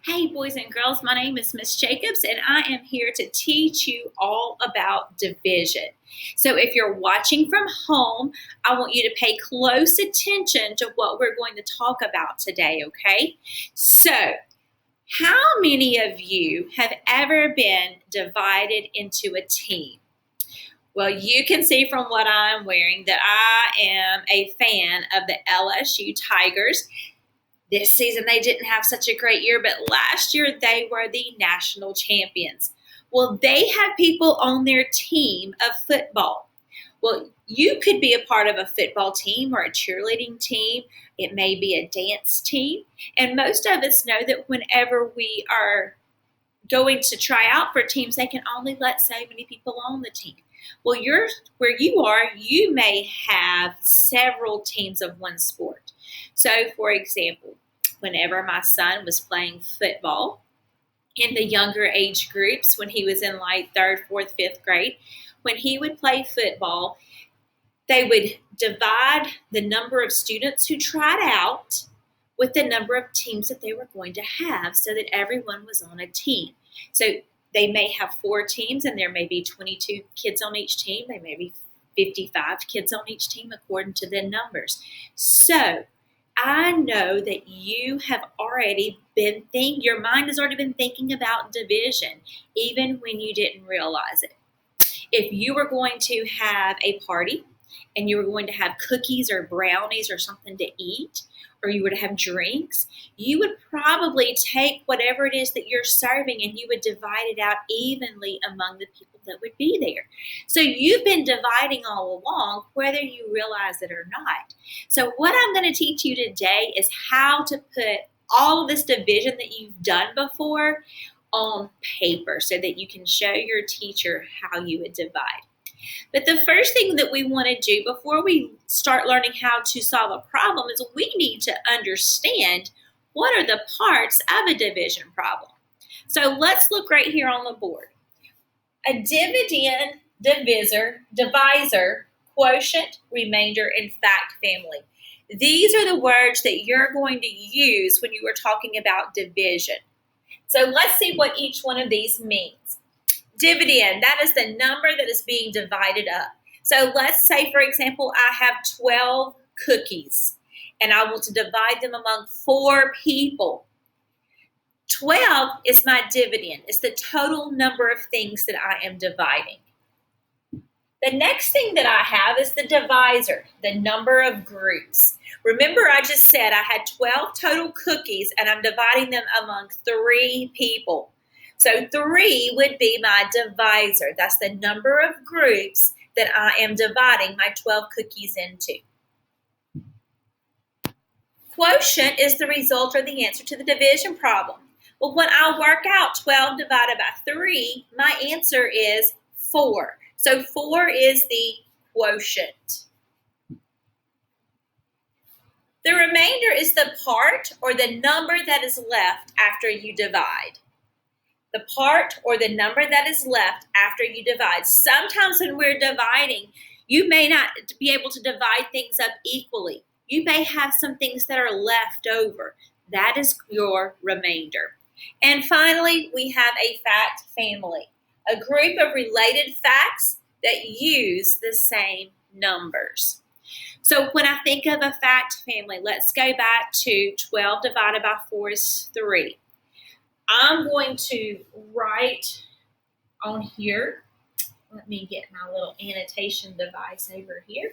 Hey, boys and girls, my name is Miss Jacobs, and I am here to teach you all about division. So, if you're watching from home, I want you to pay close attention to what we're going to talk about today, okay? So, how many of you have ever been divided into a team? Well, you can see from what I'm wearing that I am a fan of the LSU Tigers. This season, they didn't have such a great year, but last year they were the national champions. Well, they have people on their team of football. Well, you could be a part of a football team or a cheerleading team. It may be a dance team. And most of us know that whenever we are going to try out for teams, they can only let so many people on the team. Well, where you are, you may have several teams of one sport. So, for example, whenever my son was playing football in the younger age groups, when he was in like third, fourth, fifth grade, when he would play football, they would divide the number of students who tried out with the number of teams that they were going to have so that everyone was on a team. So they may have 4 teams and there may be 22 kids on each team. There may be 55 kids on each team according to the numbers. So I know that you have already your mind has already been thinking about division, even when you didn't realize it. If you were going to have a party and you were going to have cookies or brownies or something to eat, or you were to have drinks, you would probably take whatever it is that you're serving and you would divide it out evenly among the people that would be there. So you've been dividing all along, whether you realize it or not. So what I'm going to teach you today is how to put all of this division that you've done before on paper so that you can show your teacher how you would divide. But the first thing that we want to do before we start learning how to solve a problem is we need to understand what are the parts of a division problem. So let's look right here on the board. A dividend, divisor, quotient, remainder, and fact family. These are the words that you're going to use when you are talking about division. So let's see what each one of these means. Dividend, that is the number that is being divided up. So let's say, for example, I have 12 cookies and I want to divide them among 4 people. 12 is my dividend. It's the total number of things that I am dividing. The next thing that I have is the divisor, the number of groups. Remember, I just said I had 12 total cookies and I'm dividing them among 3 people. So 3 would be my divisor. That's the number of groups that I am dividing my 12 cookies into. Quotient is the result or the answer to the division problem. Well, when I work out 12 divided by 3, my answer is 4. So 4 is the quotient. The remainder is the part or the number that is left after you divide. The part or the number that is left after you divide. Sometimes when we're dividing, you may not be able to divide things up equally. You may have some things that are left over. That is your remainder. And finally, we have a fact family, a group of related facts that use the same numbers. So when I think of a fact family, let's go back to 12 divided by 4 is 3. I'm going to write on here, let me get my little annotation device over here.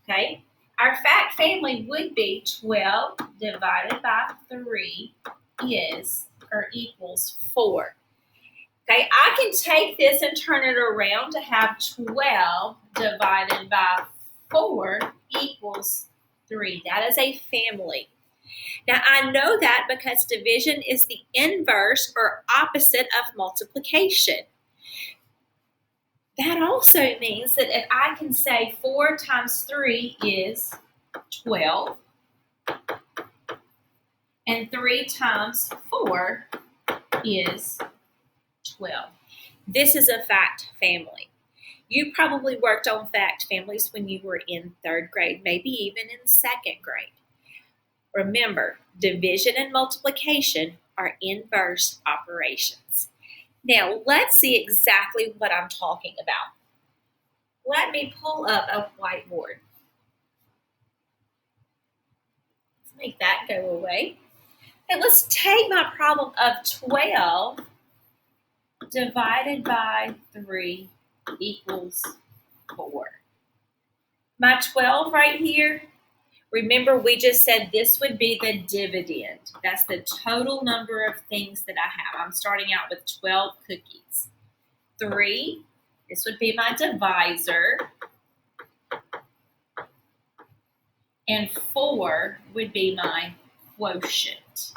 Okay, our fact family would be 12 divided by 3 equals 4. Okay, I can take this and turn it around to have 12 divided by 4 equals 3. That is a family. Now, I know that because division is the inverse or opposite of multiplication. That also means that if I can say 4 times 3 is 12, and 3 times 4 is 12. This is a fact family. You probably worked on fact families when you were in 3rd grade, maybe even in 2nd grade. Remember, division and multiplication are inverse operations. Now, let's see exactly what I'm talking about. Let me pull up a whiteboard. Let's make that go away. And let's take my problem of 12 divided by 3 equals 4. My 12 right here, remember we just said this would be the dividend. That's the total number of things that I have. I'm starting out with 12 cookies. 3, this would be my divisor. And 4 would be my quotient.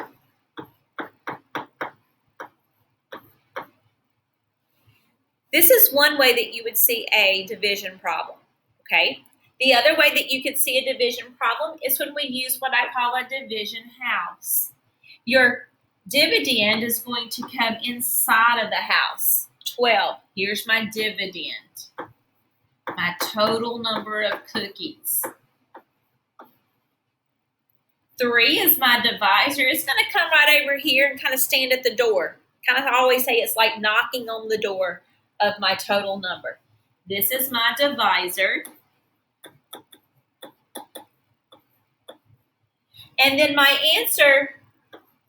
This is one way that you would see a division problem, okay? The other way that you could see a division problem is when we use what I call a division house. Your dividend is going to come inside of the house. 12, here's my dividend, my total number of cookies. 3 is my divisor. It's going to come right over here and kind of stand at the door. Kind of always say it's like knocking on the door of my total number. This is my divisor. And then my answer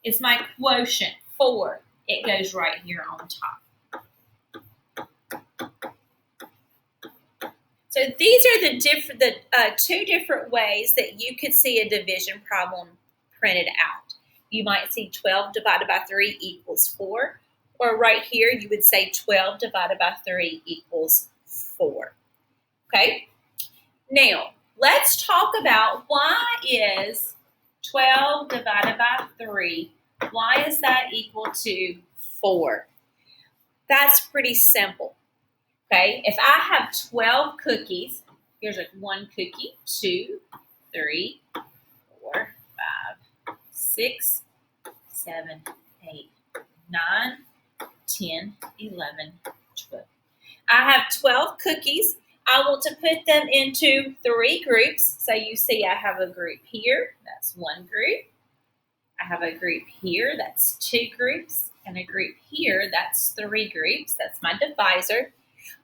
is my quotient, 4. It goes right here on top. So these are the two different ways that you could see a division problem printed out. You might see 12 divided by 3 equals 4. Or right here, you would say 12 divided by 3 equals 4. Okay? Now, let's talk about why is 12 divided by 3, why is that equal to 4? That's pretty simple. Okay? If I have 12 cookies, here's like 1 cookie, 2, 3, 4, 5, 6, 7, 8, 9, 10, 11, 12. I have 12 cookies. I want to put them into 3 groups. So you see I have a group here. That's 1 group. I have a group here. That's 2 groups. And a group here. That's 3 groups. That's my divisor.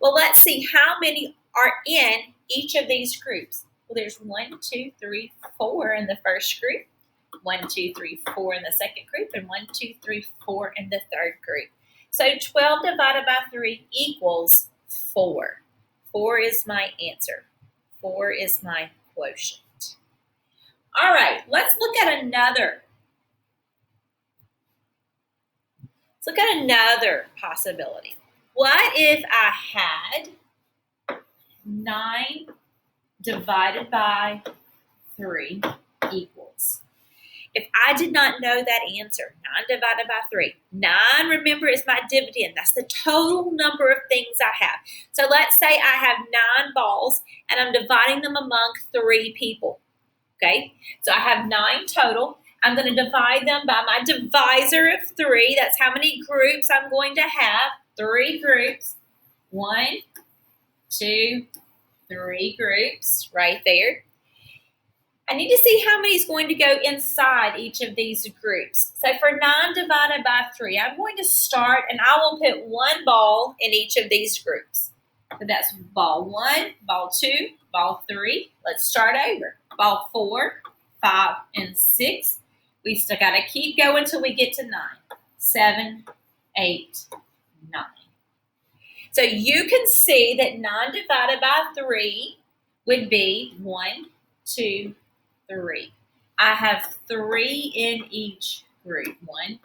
Well, let's see how many are in each of these groups. Well, there's 1, 2, 3, 4 in the first group. 1, 2, 3, 4 in the second group. And 1, 2, 3, 4 in the third group. So 12 divided by 3 equals 4. 4 is my answer. 4 is my quotient. All right, let's look at another. Let's look at another possibility. What if I had 9 divided by 3 equals? If I did not know that answer, 9 divided by 3. 9, remember, is my dividend. That's the total number of things I have. So let's say I have 9 balls, and I'm dividing them among 3 people. Okay? So I have 9 total. I'm going to divide them by my divisor of 3. That's how many groups I'm going to have. 3 groups. 1, 2, 3 groups right there. I need to see how many is going to go inside each of these groups. So for 9 divided by 3, I'm going to start and I will put 1 ball in each of these groups. So that's ball 1, ball 2, ball 3. Let's start over. Ball 4, 5, and 6. We still got to keep going until we get to 9. 7, 8, 9. So you can see that 9 divided by 3 would be 1, 2, 3. I have 3 in each group. 1,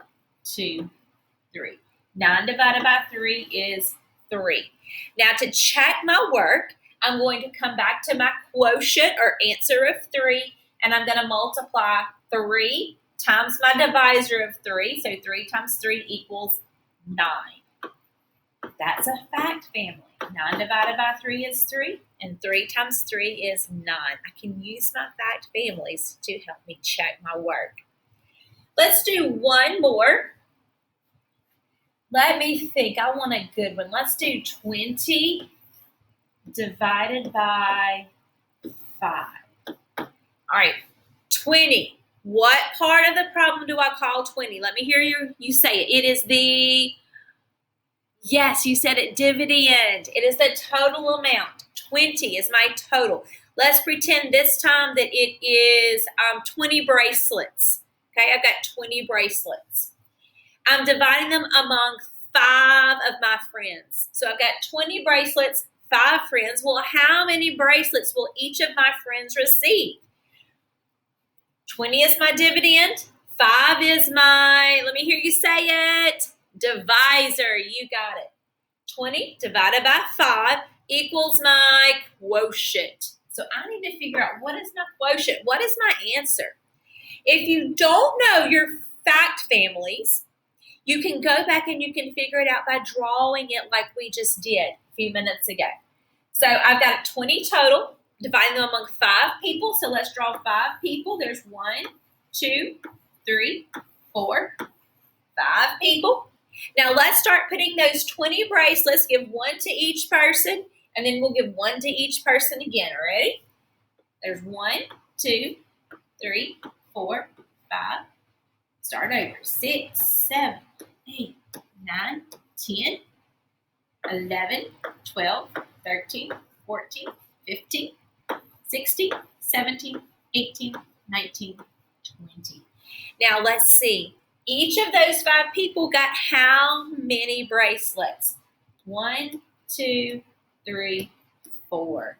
2, 3. 9 divided by 3 is 3. Now to check my work, I'm going to come back to my quotient or answer of 3, and I'm going to multiply 3 times my divisor of 3. So 3 times 3 equals 9. That's a fact family. 9 divided by 3 is 3, and 3 times 3 is 9. I can use my fact families to help me check my work. Let's do one more. Let me think. I want a good one. Let's do 20 divided by 5. All right, 20. What part of the problem do I call 20? Let me hear you say it. It is the, yes, you said it, dividend. It is the total amount. 20 is my total. Let's pretend this time that it is 20 bracelets. Okay, I've got 20 bracelets. I'm dividing them among 5 of my friends. So I've got 20 bracelets, 5 friends. Well, how many bracelets will each of my friends receive? 20 is my dividend. 5 is my, let me hear you say it, divisor. You got it. 20 divided by 5 equals my quotient. So I need to figure out, what is my quotient? What is my answer? If you don't know your fact families, you can go back and you can figure it out by drawing it like we just did a few minutes ago. So I've got 20 total, dividing them among 5 people. So let's draw 5 people. There's 1, 2, 3, 4, 5 people. Now let's start putting those 20 bracelets, give 1 to each person, and then we'll give 1 to each person again. All right? There's 1, 2, 3, 4, 5. Start over. 6, 7, 8, 9, 10, 11, 12, 13, 14, 15, 16, 17, 18, 19, 20. Now let's see. Each of those 5 people got how many bracelets? 1, 2, 3, 4.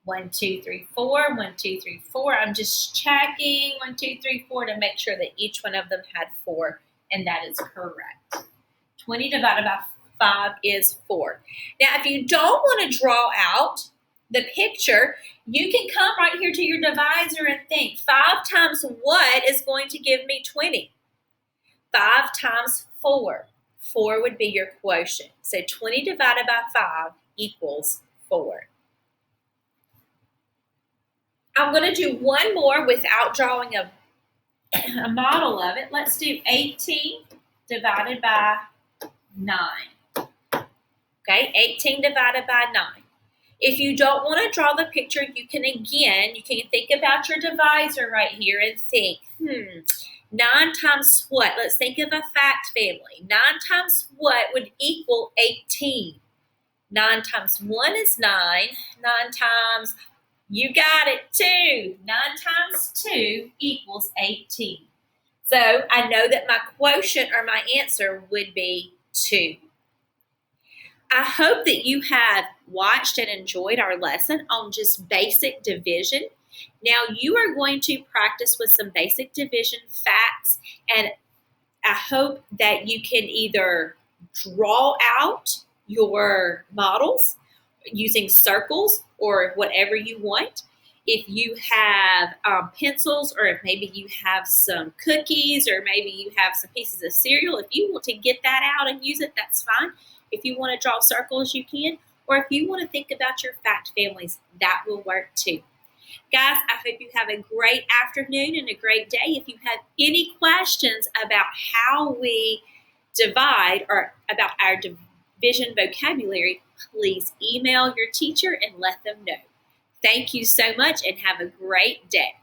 1, 2, 3, 4. 1, 2, 3, 4. I'm just checking 1, 2, 3, 4 to make sure that each one of them had 4, and that is correct. 20 divided by 5 is 4. Now, if you don't want to draw out the picture, you can come right here to your divisor and think, 5 times what is going to give me 20? 5 times 4. 4 would be your quotient. So 20 divided by 5 equals 4. I'm going to do one more without drawing a model of it. Let's do 18 divided by 9. Okay, 18 divided by 9. If you don't want to draw the picture, you can think about your divisor right here and think, 9 times what? Let's think of a fact family. 9 times what would equal 18? 9 times 1 is 9. 9 times, you got it, 2. 9 times 2 equals 18. So I know that my quotient or my answer would be 2. I hope that you have watched and enjoyed our lesson on just basic division. Now you are going to practice with some basic division facts, and I hope that you can either draw out your models using circles or whatever you want. If you have pencils, or if maybe you have some cookies, or maybe you have some pieces of cereal, if you want to get that out and use it, that's fine. If you want to draw circles, you can. Or if you want to think about your fact families, that will work too. Guys, I hope you have a great afternoon and a great day. If you have any questions about how we divide or about our division vocabulary, please email your teacher and let them know. Thank you so much and have a great day.